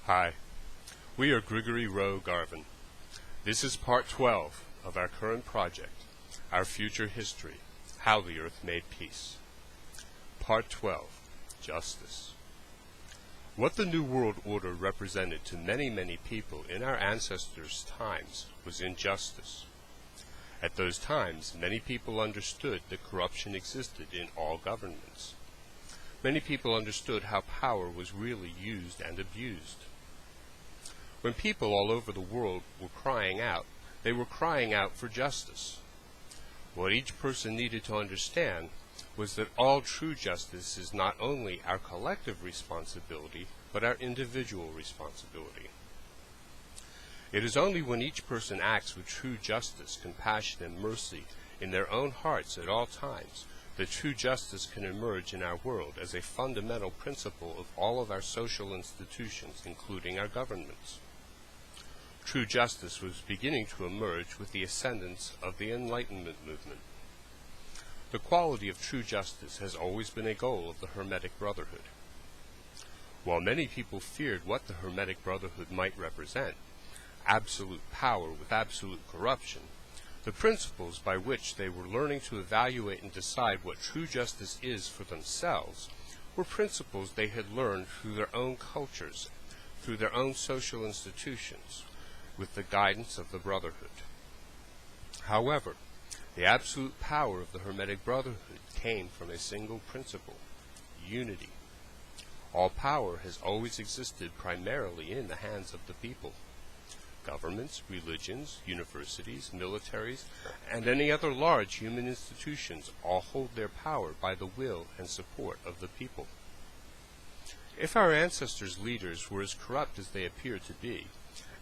Hi, we are Grigori Gharveyn. This is part 12 of our current project, Our Future History, How the Earth Made Peace. Part 12, Justice. What the New World Order represented to many people in our ancestors' times was injustice. At those times, many people understood that corruption existed in all governments. Many people understood how power was really used and abused. When people all over the world were crying out, they were crying out for justice. What each person needed to understand was that all true justice is not only our collective responsibility, but our individual responsibility. It is only when each person acts with true justice, compassion, and mercy in their own hearts at all times that true justice can emerge in our world as a fundamental principle of all of our social institutions, including our governments. True justice was beginning to emerge with the ascendance of the Enlightenment movement. The quality of true justice has always been a goal of the Hermetic Brotherhood. While many people feared what the Hermetic Brotherhood might represent, absolute power with absolute corruption, the principles by which they were learning to evaluate and decide what true justice is for themselves were principles they had learned through their own cultures, through their own social institutions, with the guidance of the Brotherhood. However, the absolute power of the Hermetic Brotherhood came from a single principle: unity. All power has always existed primarily in the hands of the people. Governments, religions, universities, militaries, and any other large human institutions all hold their power by the will and support of the people. If our ancestors' leaders were as corrupt as they appeared to be,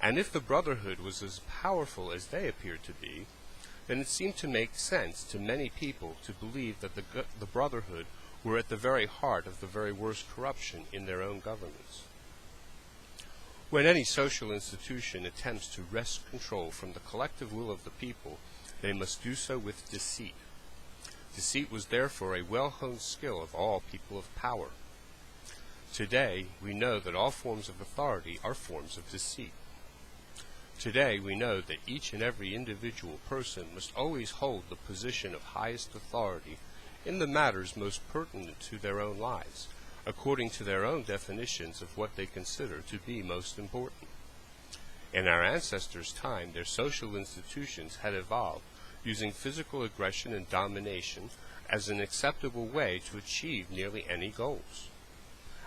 and if the Brotherhood was as powerful as they appeared to be, then it seemed to make sense to many people to believe that the Brotherhood were at the very heart of the very worst corruption in their own governments. When any social institution attempts to wrest control from the collective will of the people, they must do so with deceit. Deceit was therefore a well-honed skill of all people of power. Today, we know that all forms of authority are forms of deceit. Today, we know that each and every individual person must always hold the position of highest authority in the matters most pertinent to their own lives, according to their own definitions of what they consider to be most important. In our ancestors' time, their social institutions had evolved using physical aggression and domination as an acceptable way to achieve nearly any goals.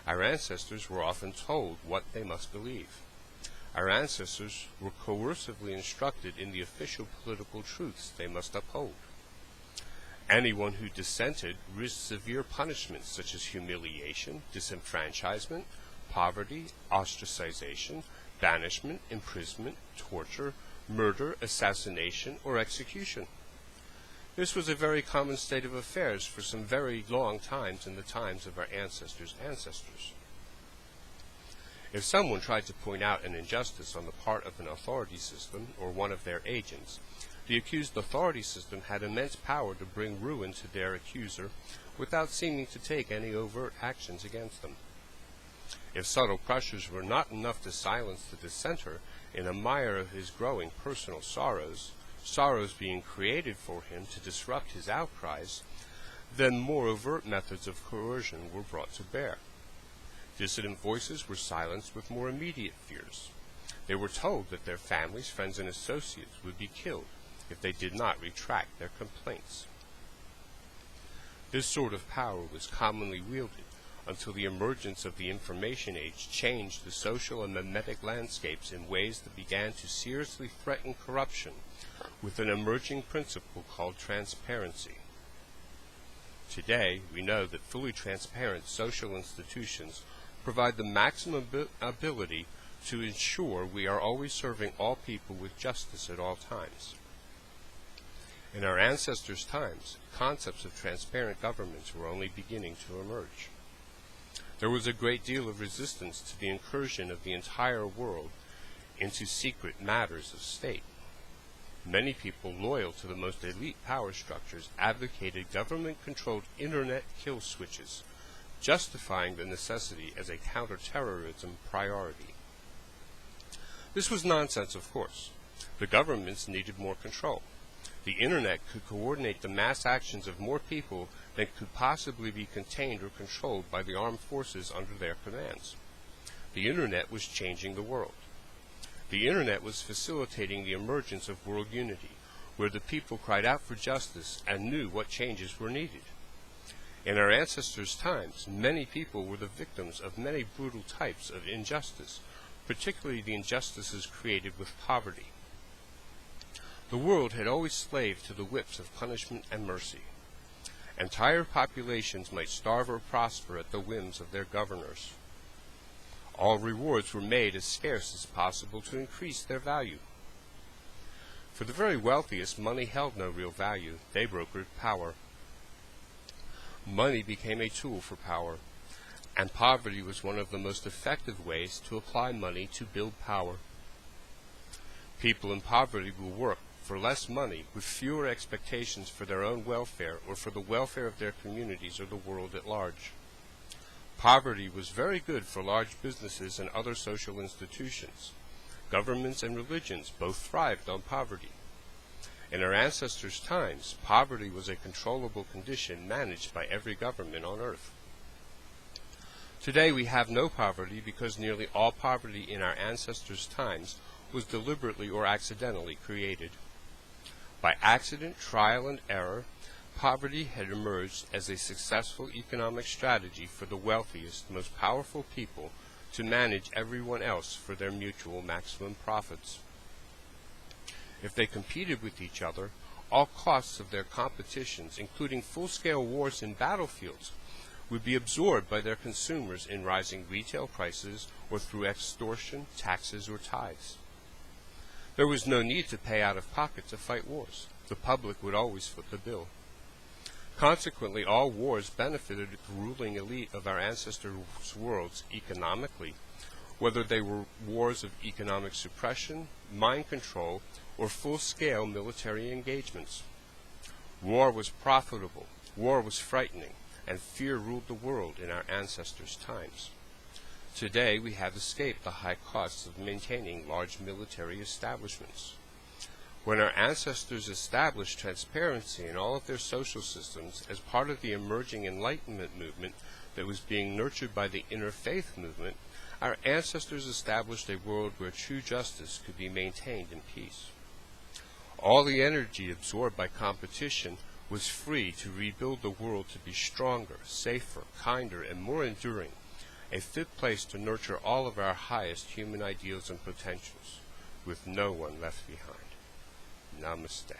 Our ancestors were often told what they must believe. Our ancestors were coercively instructed in the official political truths they must uphold. Anyone who dissented risked severe punishments such as humiliation, disenfranchisement, poverty, ostracization, banishment, imprisonment, torture, murder, assassination, or execution. This was a very common state of affairs for some very long times in the times of our ancestors' ancestors. If someone tried to point out an injustice on the part of an authority system or one of their agents, the accused authority system had immense power to bring ruin to their accuser without seeming to take any overt actions against them. If subtle pressures were not enough to silence the dissenter in a mire of his growing personal sorrows being created for him to disrupt his outcries, then more overt methods of coercion were brought to bear. Dissident voices were silenced with more immediate fears. They were told that their families, friends, and associates would be killed if they did not retract their complaints. This sort of power was commonly wielded until the emergence of the information age changed the social and mimetic landscapes in ways that began to seriously threaten corruption with an emerging principle called transparency. Today, we know that fully transparent social institutions provide the maximum ability to ensure we are always serving all people with justice at all times. In our ancestors' times, concepts of transparent governments were only beginning to emerge. There was a great deal of resistance to the incursion of the entire world into secret matters of state. Many people loyal to the most elite power structures advocated government-controlled internet kill switches, justifying the necessity as a counterterrorism priority. This was nonsense, of course. The governments needed more control. The Internet could coordinate the mass actions of more people than could possibly be contained or controlled by the armed forces under their commands. The Internet was changing the world. The Internet was facilitating the emergence of world unity, where the people cried out for justice and knew what changes were needed. In our ancestors' times, many people were the victims of many brutal types of injustice, particularly the injustices created with poverty. The world had always slaved to the whips of punishment and mercy. Entire populations might starve or prosper at the whims of their governors. All rewards were made as scarce as possible to increase their value. For the very wealthiest, money held no real value. They brokered power. Money became a tool for power, and poverty was one of the most effective ways to apply money to build power. People in poverty will work for less money with fewer expectations for their own welfare or for the welfare of their communities or the world at large. Poverty was very good for large businesses and other social institutions. Governments and religions both thrived on poverty. In our ancestors' times, poverty was a controllable condition managed by every government on earth. Today we have no poverty because nearly all poverty in our ancestors' times was deliberately or accidentally created. By accident, trial, and error, poverty had emerged as a successful economic strategy for the wealthiest, most powerful people to manage everyone else for their mutual maximum profits. If they competed with each other, all costs of their competitions, including full-scale wars in battlefields, would be absorbed by their consumers in rising retail prices or through extortion, taxes, or tithes. There was no need to pay out of pocket to fight wars. The public would always foot the bill. Consequently, all wars benefited the ruling elite of our ancestors' worlds economically, whether they were wars of economic suppression, mind control, or full-scale military engagements. War was profitable, war was frightening, and fear ruled the world in our ancestors' times. Today we have escaped the high costs of maintaining large military establishments. When our ancestors established transparency in all of their social systems as part of the emerging Enlightenment movement that was being nurtured by the interfaith movement, our ancestors established a world where true justice could be maintained in peace. All the energy absorbed by competition was free to rebuild the world to be stronger, safer, kinder, and more enduring, a fit place to nurture all of our highest human ideals and potentials, with no one left behind. Namaste.